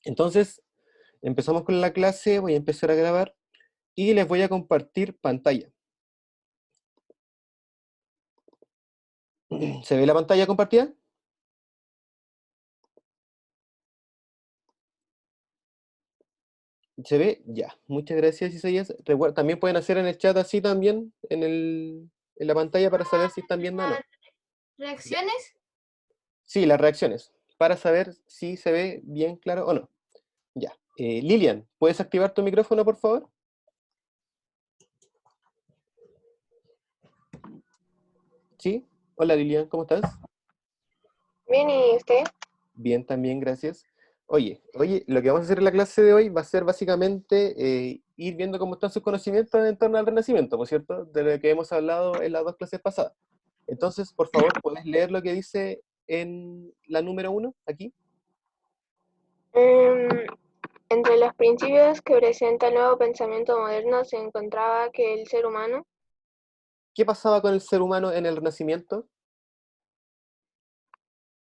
Entonces, empezamos con la clase, voy a empezar a grabar y les voy a compartir pantalla. ¿Se ve la pantalla compartida? ¿Se ve? Ya. Muchas gracias, Isaías. También pueden hacer en el chat así también, en la pantalla para saber si están viendo o no. Ya. ¿Reacciones? Sí, las reacciones, para saber si se ve bien claro o no. Ya. Lilian, ¿puedes activar tu micrófono, por favor? Sí. Hola, Lilian, ¿cómo estás? Bien, ¿y usted? Bien, también, gracias. Oye, lo que vamos a hacer en la clase de hoy va a ser básicamente ir viendo cómo están sus conocimientos en torno al Renacimiento, ¿por cierto? De lo que hemos hablado en las dos clases pasadas. Entonces, por favor, ¿puedes leer lo que dice en la número 1, aquí? Em, Entre los principios que presenta el nuevo pensamiento moderno se encontraba que el ser humano ¿Qué pasaba con el ser humano en el Renacimiento?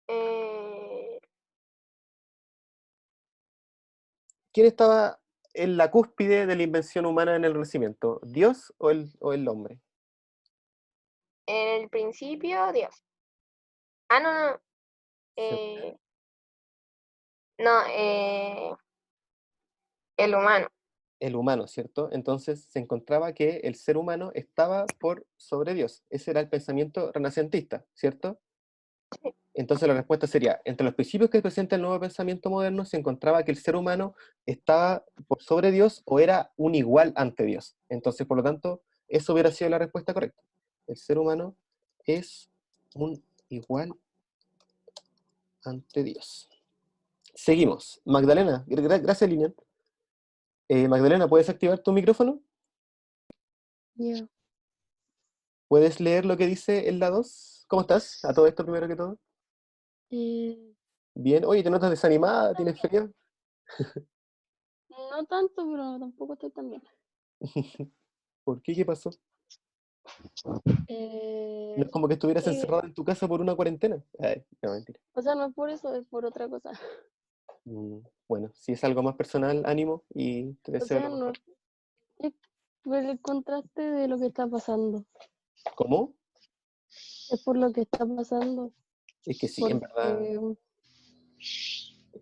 eh, ¿Quién estaba en la cúspide de la invención humana en el Renacimiento? ¿Dios o el hombre? en el principio Dios. Ah, no, no, Se- eh, no, el humano. El humano, ¿cierto? Entonces se encontraba que el ser humano estaba por sobre Dios. Ese era el pensamiento renacentista, ¿cierto? Sí, Entonces la respuesta sería, entre los principios que presenta el nuevo pensamiento moderno se encontraba que el ser humano estaba por sobre Dios o era un igual ante Dios. Entonces, por lo tanto, eso hubiera sido la respuesta correcta. El ser humano es un igual ante Dios. Seguimos. Magdalena, gracias, Lilian. Magdalena, ¿puedes activar tu micrófono? Ya. ¿Puedes leer lo que dice en la 2? ¿Cómo estás? A todo esto, primero que todo. Eh, Bien. Oye, ¿te notas desanimada? ¿Tienes frío? no tanto, pero tampoco estoy tan bien. ¿Por qué? ¿Qué pasó? No es como que estuvieras Sí, encerrada en tu casa por una cuarentena. Ay, no, mentira. o sea, no es por eso, es por otra cosa. Bueno, si es algo más personal, ánimo y te O deseo sea, lo no, mejor. es por el contraste de lo que está pasando. ¿Cómo? Es por lo que está pasando, Es que sí, en verdad,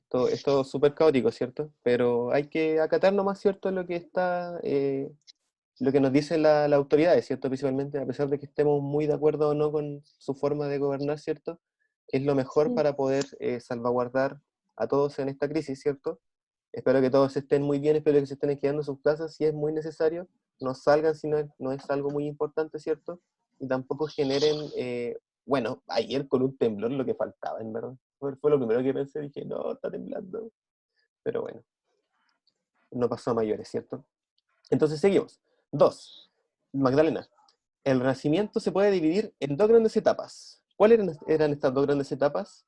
porque es todo súper caótico, ¿cierto? Pero hay que acatar nomás, ¿cierto? Lo que está, lo que nos dicen las autoridades, ¿cierto? Principalmente, a pesar de que estemos muy de acuerdo o no con su forma de gobernar, ¿cierto? Es lo mejor sí, para poder salvaguardar a todos en esta crisis, ¿cierto? Espero que todos estén muy bien, espero que se estén quedando en sus casas si es muy necesario, no salgan si no es algo muy importante, ¿cierto? Y tampoco generen, bueno, ayer con un temblor lo que faltaba, en verdad. Fue lo primero que pensé, dije, no, está temblando. Pero bueno, no pasó a mayores, ¿cierto? Entonces seguimos. 2. Magdalena, el Renacimiento se puede dividir en dos grandes etapas. ¿Cuáles eran estas dos grandes etapas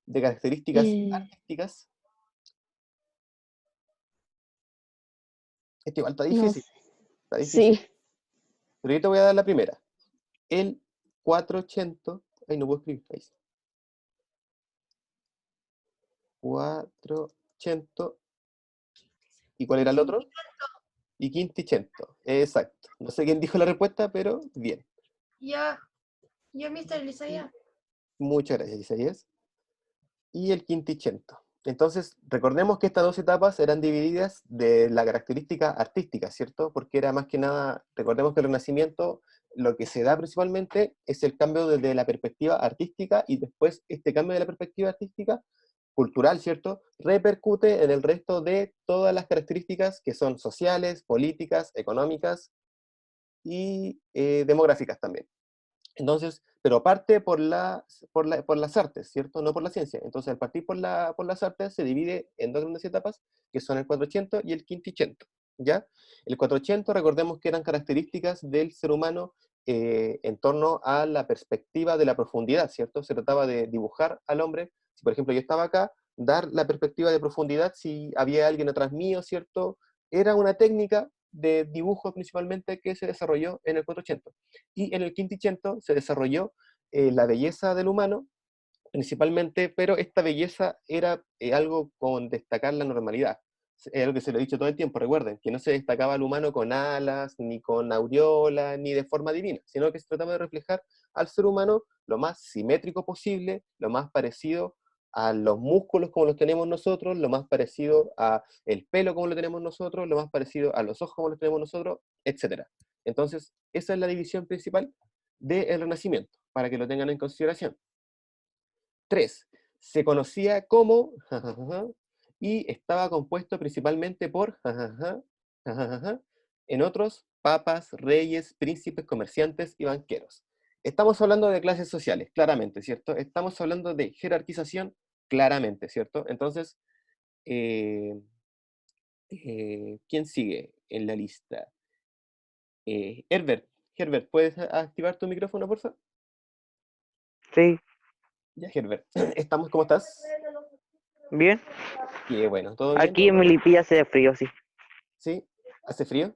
de características eh, artísticas? Este igual está no difícil, sé. está difícil. Sí, Pero yo te voy a dar la primera. El 480, ay, no puedo escribir, ahí sí. 480, ¿y cuál Y era el quinto. otro? Y Quinticento, exacto. No sé quién dijo la respuesta, pero bien. Ya, ya, Mr. Elisaya. Muchas gracias, Isaías. Y el Quinticento. Entonces, recordemos que estas dos etapas eran divididas de la característica artística, ¿cierto? Porque era más que nada, recordemos que el Renacimiento, lo que se da principalmente es el cambio desde la perspectiva artística y después este cambio de la perspectiva artística cultural, ¿cierto? Repercute en el resto de todas las características que son sociales, políticas, económicas y demográficas también. Entonces, pero parte por las artes, ¿cierto? No por la ciencia. Entonces, al partir por las artes, se divide en dos grandes etapas, que son el 400 y el Quinticento, ¿ya? El 400, recordemos que eran características del ser humano en torno a la perspectiva de la profundidad, ¿cierto? Se trataba de dibujar al hombre. Si, por ejemplo, yo estaba acá, dar la perspectiva de profundidad si había alguien atrás mío, ¿cierto? Era una técnica de dibujo principalmente que se desarrolló en el 400. Y en el Quinticento se desarrolló la belleza del humano principalmente, pero esta belleza era algo con destacar la normalidad. Es algo que se lo he dicho todo el tiempo, recuerden, que no se destacaba al humano con alas, ni con aureola, ni de forma divina, sino que se trataba de reflejar al ser humano lo más simétrico posible, lo más parecido a los músculos como los tenemos nosotros, lo más parecido a el pelo como lo tenemos nosotros, lo más parecido a los ojos como los tenemos nosotros, etc. Entonces, esa es la división principal del Renacimiento, para que lo tengan en consideración. 3. Se conocía como y estaba compuesto principalmente por en otros, papas, reyes, príncipes, comerciantes y banqueros. Estamos hablando de clases sociales, claramente, ¿cierto? Estamos hablando de jerarquización, claramente, ¿cierto? Entonces, eh, ¿quién sigue en la lista? Herbert, ¿puedes activar tu micrófono, por favor? Sí, Ya, Herbert. ¿Estamos? ¿Cómo estás? bien. Qué bueno, ¿todo bien? Aquí en Melipilla hace frío, sí. ¿Sí? ¿Hace frío?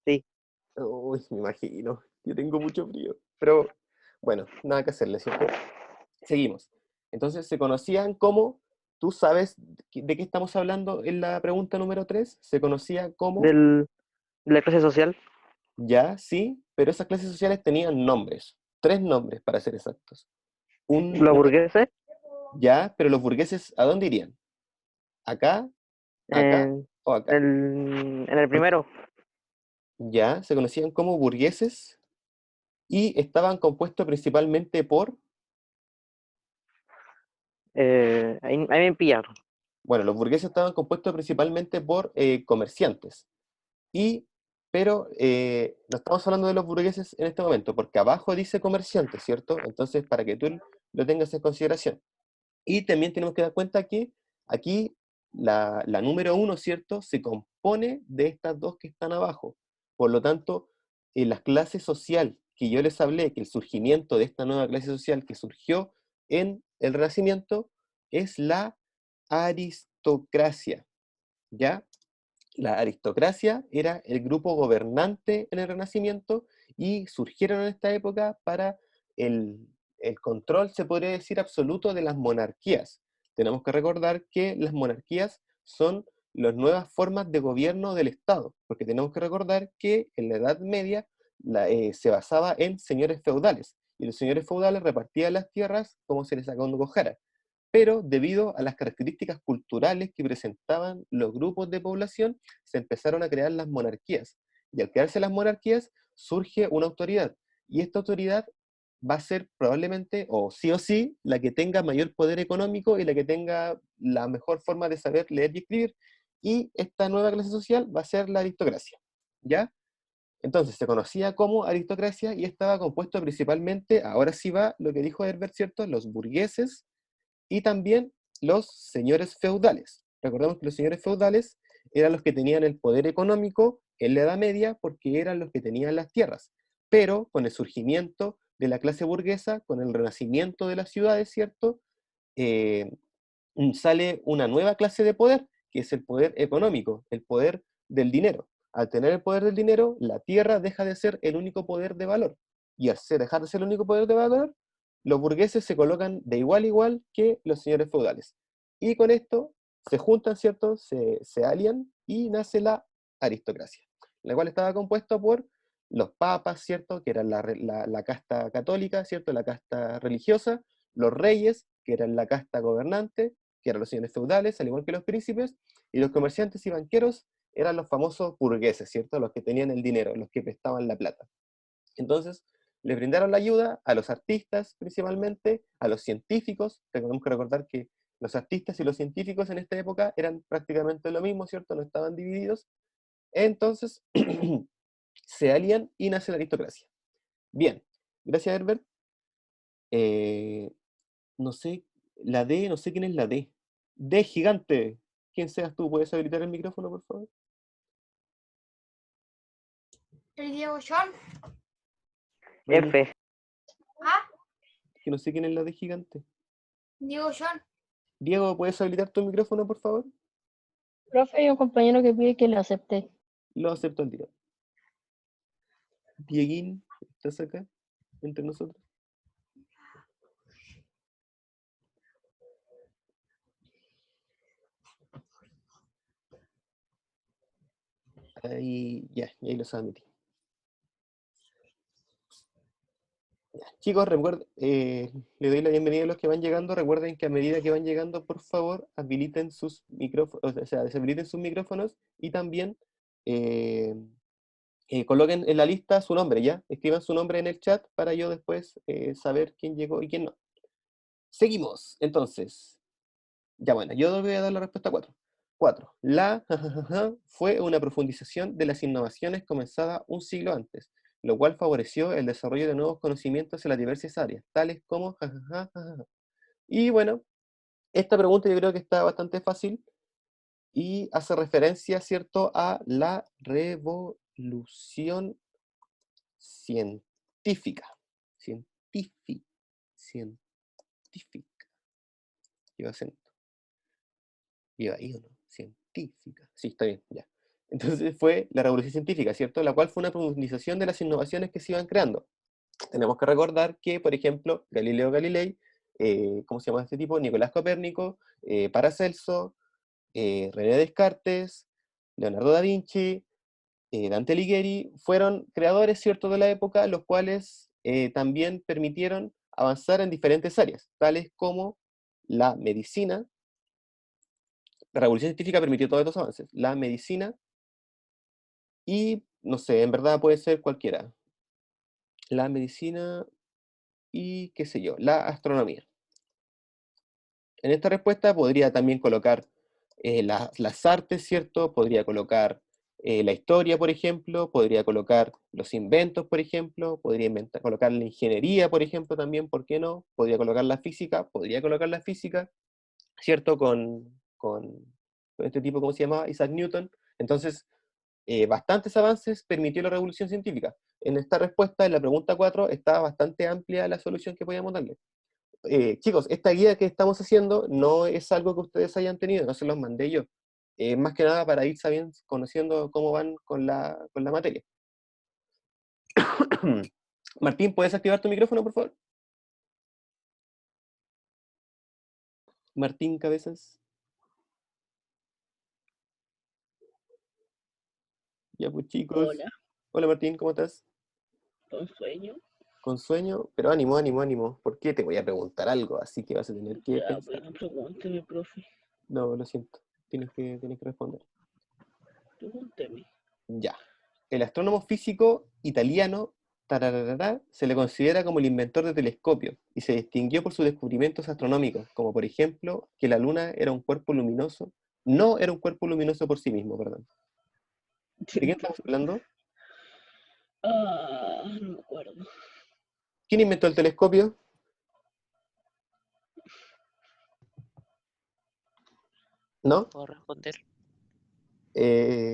Sí. Uy, me imagino. Yo tengo mucho frío. Pero, bueno, nada que hacerle, ¿cierto? Seguimos. Entonces, se conocían como, ¿tú sabes de qué estamos hablando en la pregunta número 3? Se conocía como, De la clase social. ya, sí, pero esas clases sociales tenían nombres. 3 nombres, para ser exactos. Un Los nombre, burgueses. ya, pero los burgueses, ¿a dónde irían? ¿Acá, acá En o acá? en el Porque primero. ya se conocían como burgueses y estaban compuestos principalmente por, Ahí me pillaron. bueno, los burgueses estaban compuestos principalmente por comerciantes, y, pero no estamos hablando de los burgueses en este momento, porque abajo dice comerciantes, ¿cierto? Entonces, para que tú lo tengas en consideración. Y también tenemos que dar cuenta que aquí la número 1, ¿cierto? Se compone de estas dos que están abajo. Por lo tanto, en la clase social que yo les hablé, que el surgimiento de esta nueva clase social que surgió en el Renacimiento, es la aristocracia, ¿ya? La aristocracia era el grupo gobernante en el Renacimiento y surgieron en esta época para el control, se podría decir, absoluto de las monarquías. Tenemos que recordar que las monarquías son las nuevas formas de gobierno del Estado, porque tenemos que recordar que en la Edad Media se basaba en señores feudales, y los señores feudales repartían las tierras como se les acongojara, pero debido a las características culturales que presentaban los grupos de población, se empezaron a crear las monarquías. Y al crearse las monarquías, surge una autoridad. Y esta autoridad va a ser probablemente, o sí, la que tenga mayor poder económico y la que tenga la mejor forma de saber leer y escribir. Y esta nueva clase social va a ser la aristocracia. ¿Ya? Entonces se conocía como aristocracia y estaba compuesto principalmente, ahora sí va lo que dijo Herbert, ¿cierto? Los burgueses, y también los señores feudales. Recordemos que los señores feudales eran los que tenían el poder económico en la Edad Media porque eran los que tenían las tierras. Pero con el surgimiento de la clase burguesa, con el renacimiento de las ciudades, ¿cierto? Eh, sale una nueva clase de poder, que es el poder económico, el poder del dinero. Al tener el poder del dinero, la tierra deja de ser el único poder de valor. Y al dejar de ser el único poder de valor, los burgueses se colocan de igual a igual que los señores feudales. Y con esto se juntan, ¿cierto? Se alían y nace la aristocracia, la cual estaba compuesta por los papas, ¿cierto? Que eran la casta católica, ¿cierto? La casta religiosa, los reyes, que eran la casta gobernante, que eran los señores feudales, al igual que los príncipes, y los comerciantes y banqueros eran los famosos burgueses, ¿cierto? Los que tenían el dinero, los que prestaban la plata. Entonces, le brindaron la ayuda a los artistas principalmente, a los científicos. Tenemos que recordar que los artistas y los científicos en esta época eran prácticamente lo mismo, ¿cierto? No estaban divididos. Entonces, se alían y nace la aristocracia. Bien, gracias Herbert. No sé, la D, no sé quién es la D. D gigante. ¿Quién seas tú? ¿Puedes habilitar el micrófono, por favor? El Diego John. Bueno, F. Ah, que no sé quién es la D gigante. Diego John. Diego, ¿puedes habilitar tu micrófono, por favor? Profe, hay un compañero que pide que le acepte. Lo acepto al tiro. Dieguín, ¿estás acá entre nosotros? Ahí, ya, y ahí los admití. Ya, chicos, recuerden, le doy la bienvenida a los que van llegando. Recuerden que a medida que van llegando, por favor, habiliten sus micrófonos, o sea, deshabiliten sus micrófonos y también eh, coloquen en la lista su nombre, ¿ya? Escriban su nombre en el chat para yo después saber quién llegó y quién no. Seguimos, entonces. Ya bueno, yo voy a dar la respuesta 4. 4. La fue una profundización de las innovaciones comenzada un siglo antes, lo cual favoreció el desarrollo de nuevos conocimientos en las diversas áreas, tales como Y bueno, esta pregunta yo creo que está bastante fácil y hace referencia, ¿cierto?, a la revolución científica. Científica. Lleva acento. Lleva ahí, ¿o no? Científica. Sí, está bien, ya. Entonces fue la revolución científica, ¿cierto? La cual fue una profundización de las innovaciones que se iban creando. Tenemos que recordar que, por ejemplo, Galileo Galilei, ¿cómo se llama este tipo? Nicolás Copérnico, Paracelso, René Descartes, Leonardo da Vinci, Dante Alighieri, fueron creadores, ¿cierto?, de la época, los cuales también permitieron avanzar en diferentes áreas, tales como la medicina. La revolución científica permitió todos estos avances. La medicina y, no sé, en verdad puede ser cualquiera. La medicina y, qué sé yo, la astronomía. En esta respuesta podría también colocar las artes, ¿cierto? Podría colocar la historia, por ejemplo, podría colocar los inventos, por ejemplo, podría colocar la ingeniería, por ejemplo, también, ¿por qué no? Podría colocar la física, ¿cierto? Con este tipo, ¿cómo se llamaba? Isaac Newton. Entonces, bastantes avances permitió la revolución científica. En esta respuesta, en la pregunta 4, está bastante amplia la solución que podíamos darle. Chicos, esta guía que estamos haciendo no es algo que ustedes hayan tenido, no se los mandé yo. Más que nada para ir sabiendo, conociendo cómo van con la materia. Martín, ¿puedes activar tu micrófono, por favor? Martín Cabezas. Ya pues chicos. Hola, Hola Martín, ¿cómo estás? con sueño. Con sueño, pero ánimo, ánimo, ánimo. ¿Por qué? Te voy a preguntar algo, así que vas a tener que Ya, pensar. bueno, pregúnteme, profe. No, lo siento. Tienes que responder. Pregúnteme. Ya. El astrónomo físico italiano tarararara, se le considera como el inventor de telescopios y se distinguió por sus descubrimientos astronómicos, como por ejemplo que la luna era un cuerpo luminoso, no era un cuerpo luminoso por sí mismo, perdón. ¿De quién estamos hablando? No me acuerdo. ¿Quién inventó el telescopio? ¿No? ¿Puedo responder?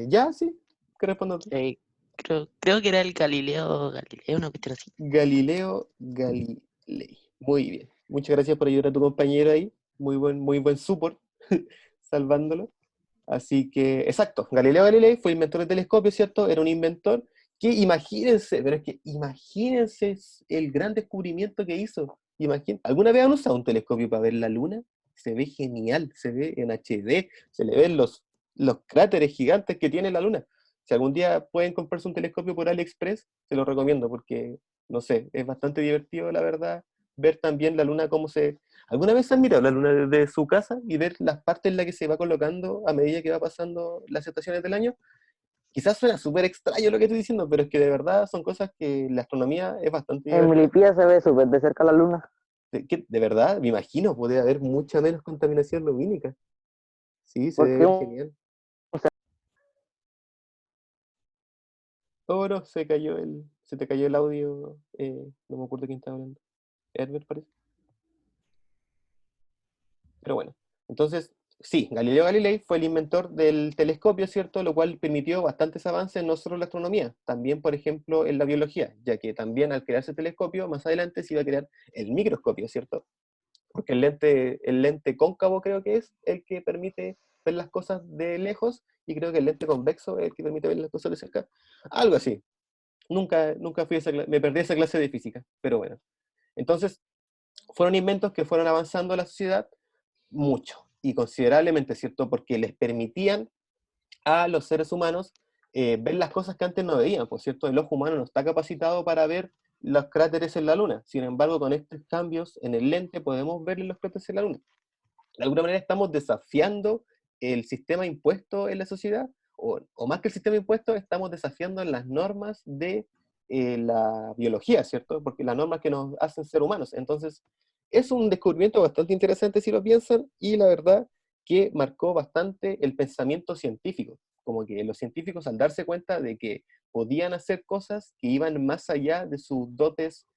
Ya, sí. ¿Qué respondo tú? Creo que era el Galileo, una cuestión así. Galileo Galilei. Muy bien. Muchas gracias por ayudar a tu compañero ahí. Muy buen support, salvándolo. Así que, exacto, Galileo Galilei fue inventor del telescopio, ¿cierto? Era un inventor que imagínense, pero es que imagínense el gran descubrimiento que hizo. ¿Alguna vez han usado un telescopio para ver la luna? Se ve genial, se ve en HD, se le ven los cráteres gigantes que tiene la luna. Si algún día pueden comprarse un telescopio por AliExpress, se lo recomiendo porque, no sé, es bastante divertido, la verdad, ver también la luna cómo se... ¿Alguna vez han mirado la luna desde su casa y ver las partes en las que se va colocando a medida que va pasando las estaciones del año? Quizás suena súper extraño lo que estoy diciendo, pero es que de verdad son cosas que la astronomía es bastante En divertida. Melipilla se ve súper de cerca la luna. De verdad, me imagino, podría haber mucha menos contaminación lumínica. Sí, se debe Porque ver genial. Oh, no, se te cayó el audio, no me acuerdo quién estaba hablando. Herbert parece. Pero bueno, entonces, sí, Galileo Galilei fue el inventor del telescopio, ¿cierto? Lo cual permitió bastantes avances no solo en la astronomía, también, por ejemplo, en la biología, ya que también al crearse el telescopio, más adelante se iba a crear el microscopio, ¿cierto? Porque el lente cóncavo creo que es el que permite ver las cosas de lejos, y creo que el lente convexo es el que permite ver las cosas de cerca. Algo así. Nunca fui a me perdí esa clase de física, pero bueno. Entonces, fueron inventos que fueron avanzando en la sociedad mucho y considerablemente, ¿cierto? Porque les permitían a los seres humanos ver las cosas que antes no veían, por cierto, el ojo humano no está capacitado para ver los cráteres en la Luna. Sin embargo, con estos cambios en el lente podemos ver los cráteres en la Luna. De alguna manera estamos desafiando el sistema impuesto en la sociedad, o más que el sistema impuesto, estamos desafiando las normas de la biología, ¿cierto? Porque las normas que nos hacen ser humanos. Entonces, es un descubrimiento bastante interesante si lo piensan, y la verdad que marcó bastante el pensamiento científico. Como que los científicos, al darse cuenta de que podían hacer cosas que iban más allá de sus dotes,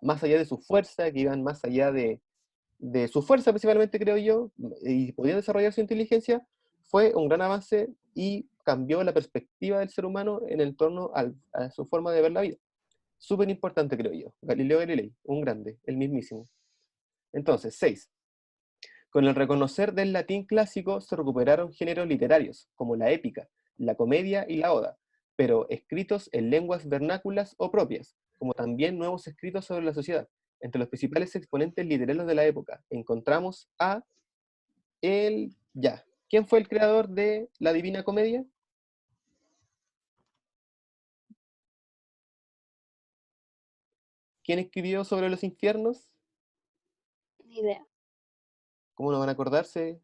más allá de su fuerza, que iban más allá de su fuerza principalmente, creo yo, y podía desarrollar su inteligencia, fue un gran avance y cambió la perspectiva del ser humano en torno a su forma de ver la vida. Súper importante, creo yo. Galileo Galilei, un grande, el mismísimo. Entonces, 6. Con el reconocer del latín clásico se recuperaron géneros literarios, como la épica, la comedia y la oda, pero escritos en lenguas vernáculas o propias, como también nuevos escritos sobre la sociedad. Entre los principales exponentes literarios de la época encontramos a ¿Quién fue el creador de la Divina Comedia? ¿Quién escribió sobre los infiernos? Ni idea. ¿Cómo no van a acordarse?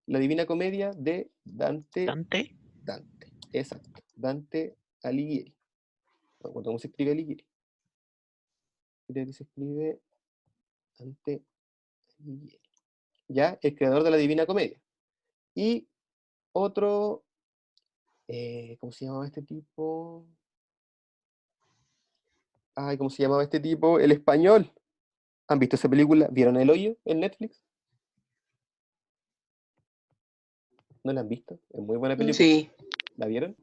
La Divina Comedia de Dante. ¿Dante? Dante, exacto. Dante Alighieri. No recuerdo cómo se escribe Alighieri. Creo que se escribe Dante Alighieri. Ya, el creador de la Divina Comedia. Y otro, ¿cómo se llamaba este tipo? Ay, ¿cómo se llamaba este tipo? El español. ¿Han visto esa película? ¿Vieron El Hoyo en Netflix? ¿No la han visto? Es muy buena película. Sí, ¿La vieron?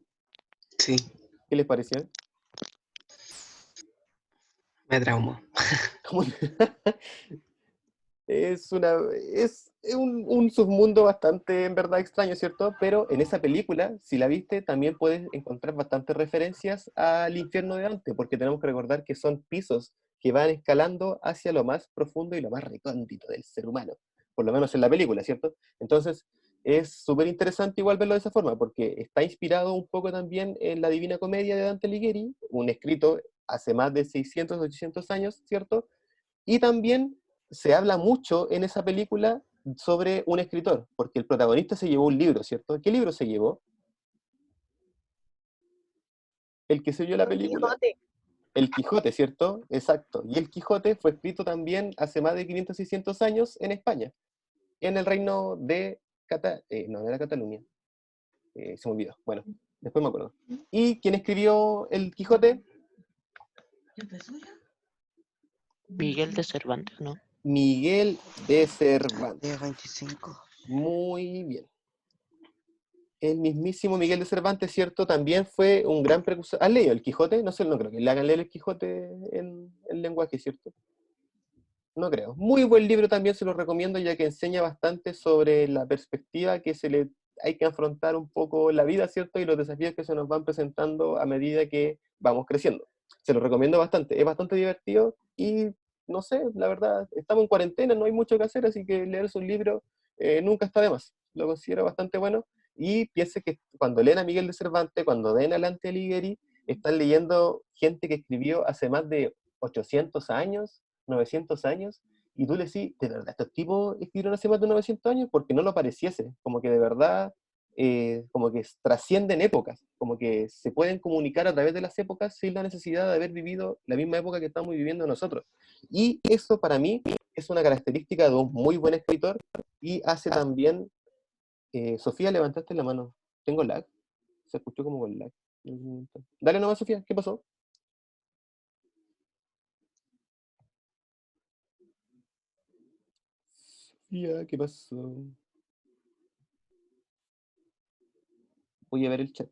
sí, ¿Qué les pareció? me traumó. ¿Cómo? Es un submundo bastante, en verdad, extraño, ¿cierto? Pero en esa película, si la viste, también puedes encontrar bastantes referencias al infierno de Dante, porque tenemos que recordar que son pisos que van escalando hacia lo más profundo y lo más recóndito del ser humano, por lo menos en la película, ¿cierto? Entonces, es súper interesante igual verlo de esa forma, porque está inspirado un poco también en la Divina Comedia de Dante Alighieri, un escrito hace más de 600, 800 años, ¿cierto? Y también se habla mucho en esa película sobre un escritor, porque el protagonista se llevó un libro, ¿cierto? ¿Qué libro se llevó? El que se vio la Don película. Quijote. El Quijote, ¿cierto? Exacto. Y el Quijote fue escrito también hace más de 500, 600 años en España, en el reino de no era Cataluña, se me olvidó. Bueno, después me acuerdo. ¿Y quién escribió el Quijote? Miguel de Cervantes, ¿no? Miguel de Cervantes. Día 25. Muy bien. El mismísimo Miguel de Cervantes, ¿cierto? También fue un gran precursor. ¿Has leído el Quijote? No sé, no creo que le hagan leer el Quijote en lenguaje, ¿cierto? No creo. Muy buen libro también, se lo recomiendo, ya que enseña bastante sobre la perspectiva que hay que afrontar un poco la vida, ¿cierto? Y los desafíos que se nos van presentando a medida que vamos creciendo. Se lo recomiendo bastante. Es bastante divertido y, no sé, la verdad, estamos en cuarentena, no hay mucho que hacer, así que leerse un libro nunca está de más. Lo considero bastante bueno. Y piense que cuando leen a Miguel de Cervantes, cuando leen a Dante Alighieri, están leyendo gente que escribió hace más de 800 años, 900 años, y tú le decís, ¿de verdad estos tipos escribieron hace más de 900 años? Porque no lo pareciese, como que de verdad, como que trascienden épocas, como que se pueden comunicar a través de las épocas sin la necesidad de haber vivido la misma época que estamos viviendo nosotros. Y eso para mí es una característica de un muy buen escritor, y hace también... Sofía, levantaste la mano. ¿Tengo lag? Se escuchó como con lag. Dale nomás, Sofía, ¿qué pasó? Sofía, ¿qué pasó? Voy a ver el chat.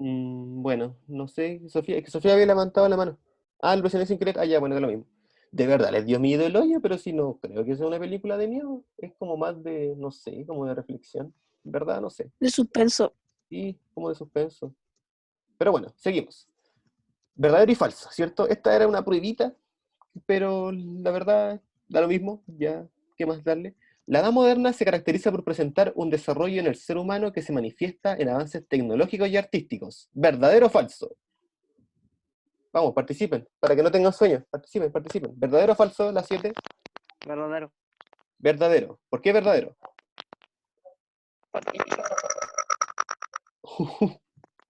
Bueno, no sé, Sofía, es que Sofía había levantado la mano. Ah, lo presioné sin querer. Ah, ya, bueno, es lo mismo. De verdad, les dio miedo el hoyo, pero si no, creo que sea una película de miedo. Es como más de, no sé, como de reflexión. ¿Verdad? No sé. De suspenso. Sí, como de suspenso. Pero bueno, seguimos. Verdadero y falso, ¿cierto? Esta era una pruebita pero la verdad da lo mismo, ya, ¿qué más darle? La edad moderna se caracteriza por presentar un desarrollo en el ser humano que se manifiesta en avances tecnológicos y artísticos. ¿Verdadero o falso? Vamos, participen, para que no tengan sueños, participen, participen. ¿Verdadero o falso, las 7? Verdadero. Verdadero. ¿Por qué verdadero?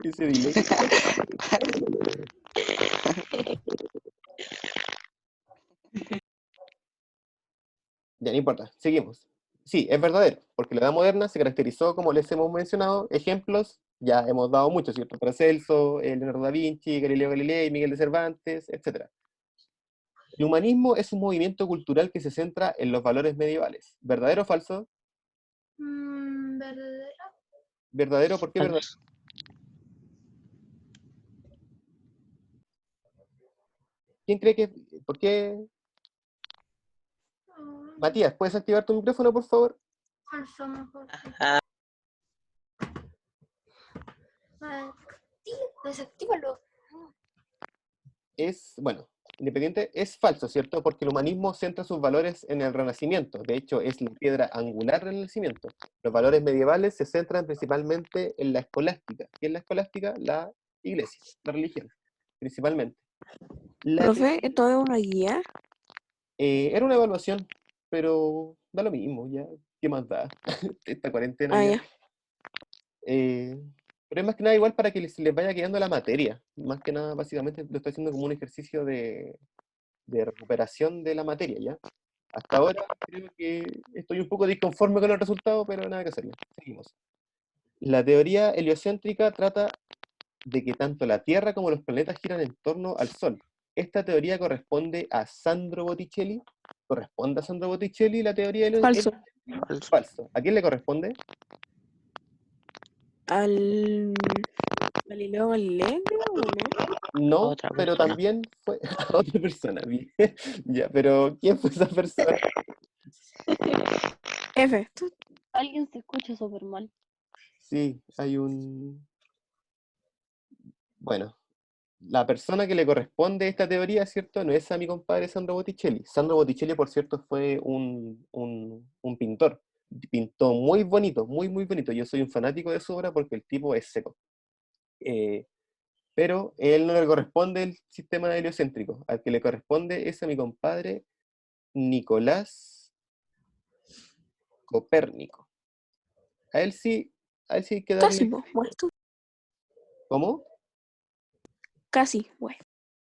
Ese delay. Ya, no importa, seguimos. Sí, es verdadero, porque la edad moderna se caracterizó, como les hemos mencionado, ejemplos, ya hemos dado muchos, ¿cierto? Paracelso, Leonardo da Vinci, Galileo Galilei, Miguel de Cervantes, etc. El humanismo es un movimiento cultural que se centra en los valores medievales. ¿Verdadero o falso? ¿Verdadero? ¿Verdadero? ¿Por qué verdadero? Falso. ¿Quién cree que... ¿Por qué? Matías, ¿puedes activar tu micrófono, por favor? Falso mejor. Ah, Desactívalo. Es, bueno, independiente, es falso, ¿cierto? Porque el humanismo centra sus valores en el Renacimiento. De hecho, es la piedra angular del Renacimiento. Los valores medievales se centran principalmente en la escolástica. ¿Qué es la escolástica? La iglesia, la religión, principalmente. La Profe, ¿esto es una guía? era una evaluación, pero da lo mismo, ya. ¿Qué más da? Esta cuarentena Ah, ya. ya. Pero es más que nada igual para que les vaya quedando la materia. Más que nada, básicamente, lo estoy haciendo como un ejercicio de recuperación de la materia, ¿ya? Hasta ahora creo que estoy un poco disconforme con el resultado, pero nada que hacerle. Seguimos. La teoría heliocéntrica trata de que tanto la Tierra como los planetas giran en torno al Sol. Esta teoría corresponde a Sandro Botticelli. ¿Corresponde a Sandro Botticelli la teoría Falso. falso. Falso. ¿A quién le corresponde? Al Galileo Galilei, creo, ¿o no? No, Otra pero persona. también fue a otra persona. Bien. Ya, pero ¿quién fue esa persona? F. Alguien se escucha súper mal. Sí, hay un... Bueno, la persona que le corresponde esta teoría, ¿cierto? No es a mi compadre Sandro Botticelli. Sandro Botticelli, por cierto, fue un pintor. Pintó muy bonito, muy, muy bonito. Yo soy un fanático de su obra porque el tipo es seco. Pero él no le corresponde el sistema heliocéntrico. Al que le corresponde es a mi compadre Nicolás Copérnico. A él sí hay que Casi, darle... po, bueno. ¿Cómo? Casi, bueno.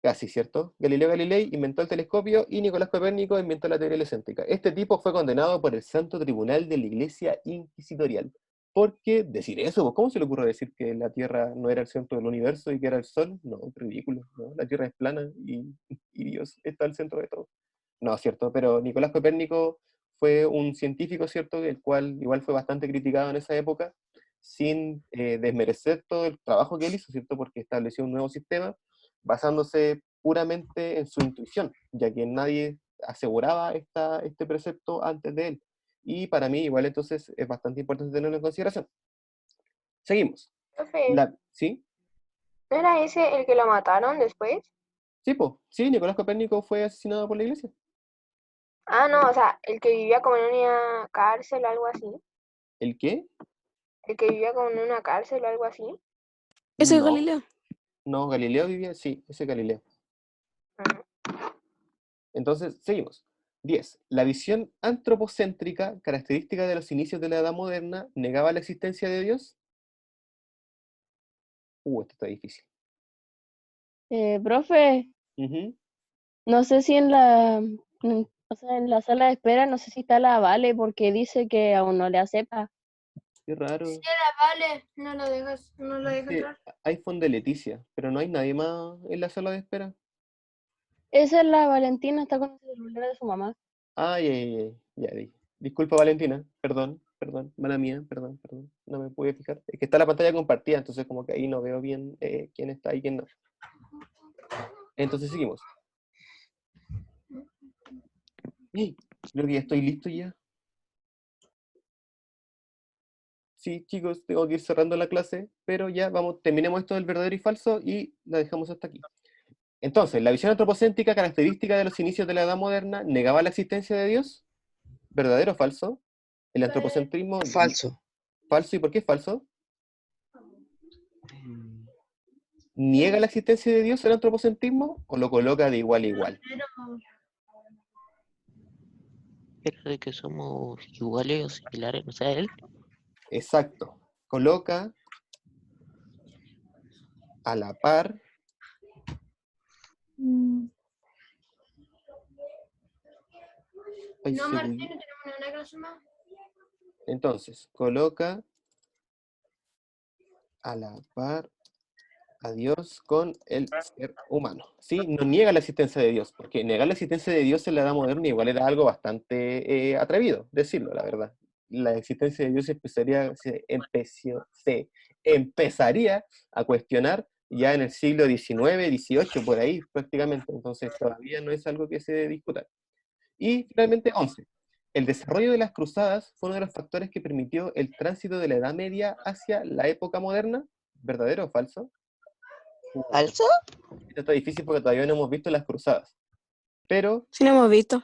Casi, ¿cierto? Galileo Galilei inventó el telescopio y Nicolás Copérnico inventó la teoría heliocéntrica. Este tipo fue condenado por el Santo Tribunal de la Iglesia Inquisitorial. ¿Por qué decir eso? ¿Cómo se le ocurre decir que la Tierra no era el centro del universo y que era el Sol? No, ridículo, ¿no? La Tierra es plana y Dios está al centro de todo. No, ¿cierto? Pero Nicolás Copérnico fue un científico, ¿cierto? El cual igual fue bastante criticado en esa época, sin desmerecer todo el trabajo que él hizo, ¿cierto? Porque estableció un nuevo sistema basándose puramente en su intuición, ya que nadie aseguraba este precepto antes de él. Y para mí, igual entonces, es bastante importante tenerlo en consideración. Seguimos. Profe, ¿Sí? ¿no era ese el que lo mataron después? Sí, po. Sí, Nicolás Copérnico fue asesinado por la iglesia. Ah, no, o sea, el que vivía como en una cárcel o algo así. ¿El qué? El que vivía como en una cárcel o algo así. Ese es No, Galileo. no, Galileo vivía, sí, ese Galileo. Ajá. Entonces, seguimos. 10. La visión antropocéntrica, característica de los inicios de la Edad Moderna, negaba la existencia de Dios. Esto está difícil. Profe, Ujú. no sé si o sea, en la sala de espera, no sé si está la Vale porque dice que aún no le acepta. Qué raro. Sí, vale, no lo dejas, no lo dejas Dice entrar. iPhone de Leticia, pero no hay nadie más en la sala de espera. Esa es la Valentina, está con el celular de su mamá. Ay, ya dije. Disculpa, Valentina. Perdón. Mala mía, perdón. No me pude fijar. Es que está la pantalla compartida, entonces como que ahí no veo bien quién está y quién no. Entonces seguimos. Creo que ya estoy listo ya. Sí, chicos, tengo que ir cerrando la clase, pero ya vamos, terminemos esto del verdadero y falso y la dejamos hasta aquí. Entonces, la visión antropocéntrica característica de los inicios de la Edad Moderna negaba la existencia de Dios. ¿Verdadero o falso? El antropocentrismo... Falso. ¿Falso? ¿Y por qué es falso? ¿Niega la existencia de Dios el antropocentrismo o lo coloca de igual a igual? Pero de que somos iguales o similares, o sea, él. Exacto. Coloca a la par Ay, No, se Martín, bugueó. no tenemos ni una clase más. Entonces, coloca a la par a Dios con el ser humano. ¿Sí? No niega la existencia de Dios, porque negar la existencia de Dios en la Edad Moderna igual era algo bastante atrevido, decirlo, la verdad. La existencia de Dios se empezaría a cuestionar ya en el siglo XIX, XVIII, por ahí prácticamente. Entonces todavía no es algo que se discuta. Y finalmente, 11. El desarrollo de las cruzadas fue uno de los factores que permitió el tránsito de la Edad Media hacia la época moderna. ¿Verdadero o falso? ¿Falso? Esto está difícil porque todavía no hemos visto las cruzadas. Pero, Sí lo hemos visto,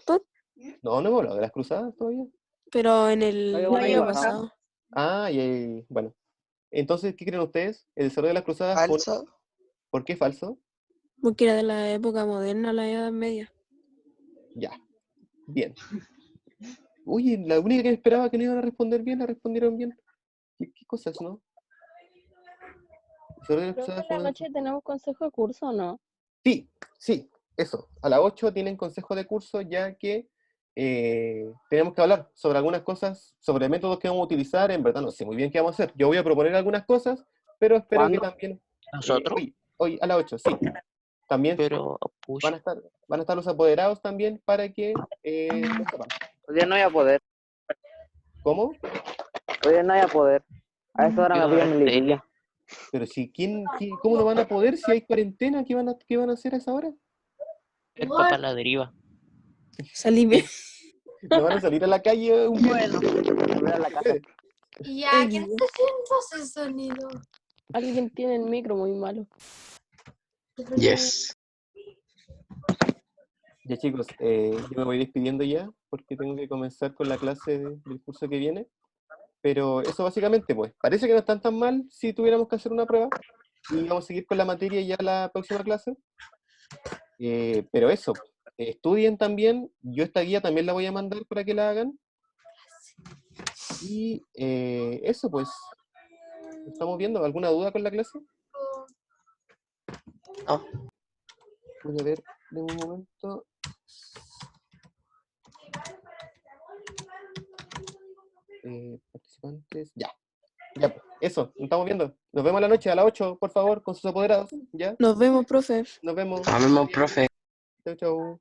no hemos hablado de las cruzadas todavía. pero en el Oye, bueno, año igual, ¿no? pasado. Ah, bueno. Entonces, ¿qué creen ustedes? El desarrollo de las cruzadas fue... ¿Falso? ¿Por qué falso? Porque era de la época moderna, la Edad Media. Ya. Bien. Oye, la única que me esperaba que no iban a responder bien, la respondieron bien. ¿Qué cosas, no? El desarrollo de las Creo que cruzadas en fue la uno de los... noche tenemos consejo de curso, ¿o no? Sí, sí, eso. A las 8 tienen consejo de curso, ya que tenemos que hablar sobre algunas cosas, sobre métodos que vamos a utilizar. En verdad no sé muy bien qué vamos a hacer. Yo voy a proponer algunas cosas, pero espero que ¿Cuándo? también... ¿Nosotros? hoy a las 8, sí. También Pero, van pucha, a estar los apoderados también para que lo sepan. Hoy día no voy a poder. ¿Cómo? Hoy día no voy a poder. A esa hora yo me ahora pillan mi estoy... liguilla. Pero si, ¿cómo no van a poder si hay cuarentena? ¿Qué van a hacer a esa hora? El papá a la deriva. Salí bien. ¿No van a salir a la calle un viernes? Volver a la casa. Y ya, ¿quién está haciendo ese sonido? Alguien tiene el micro muy malo. Yes. Ya chicos, yo me voy despidiendo ya porque tengo que comenzar con la clase del curso que viene. Pero eso básicamente, pues, parece que no están tan mal si tuviéramos que hacer una prueba y vamos a seguir con la materia ya la próxima clase. Pero eso, estudien también, yo esta guía también la voy a mandar para que la hagan. Y eso pues, estamos viendo, ¿alguna duda con la clase? No. Voy a ver, de un momento. Participantes, ya. Ya, pues, eso, nos estamos viendo. Nos vemos a la noche, a las 8, por favor, con sus apoderados. Ya, Nos vemos, profe. nos vemos. Nos vemos, profe. Chau, chau.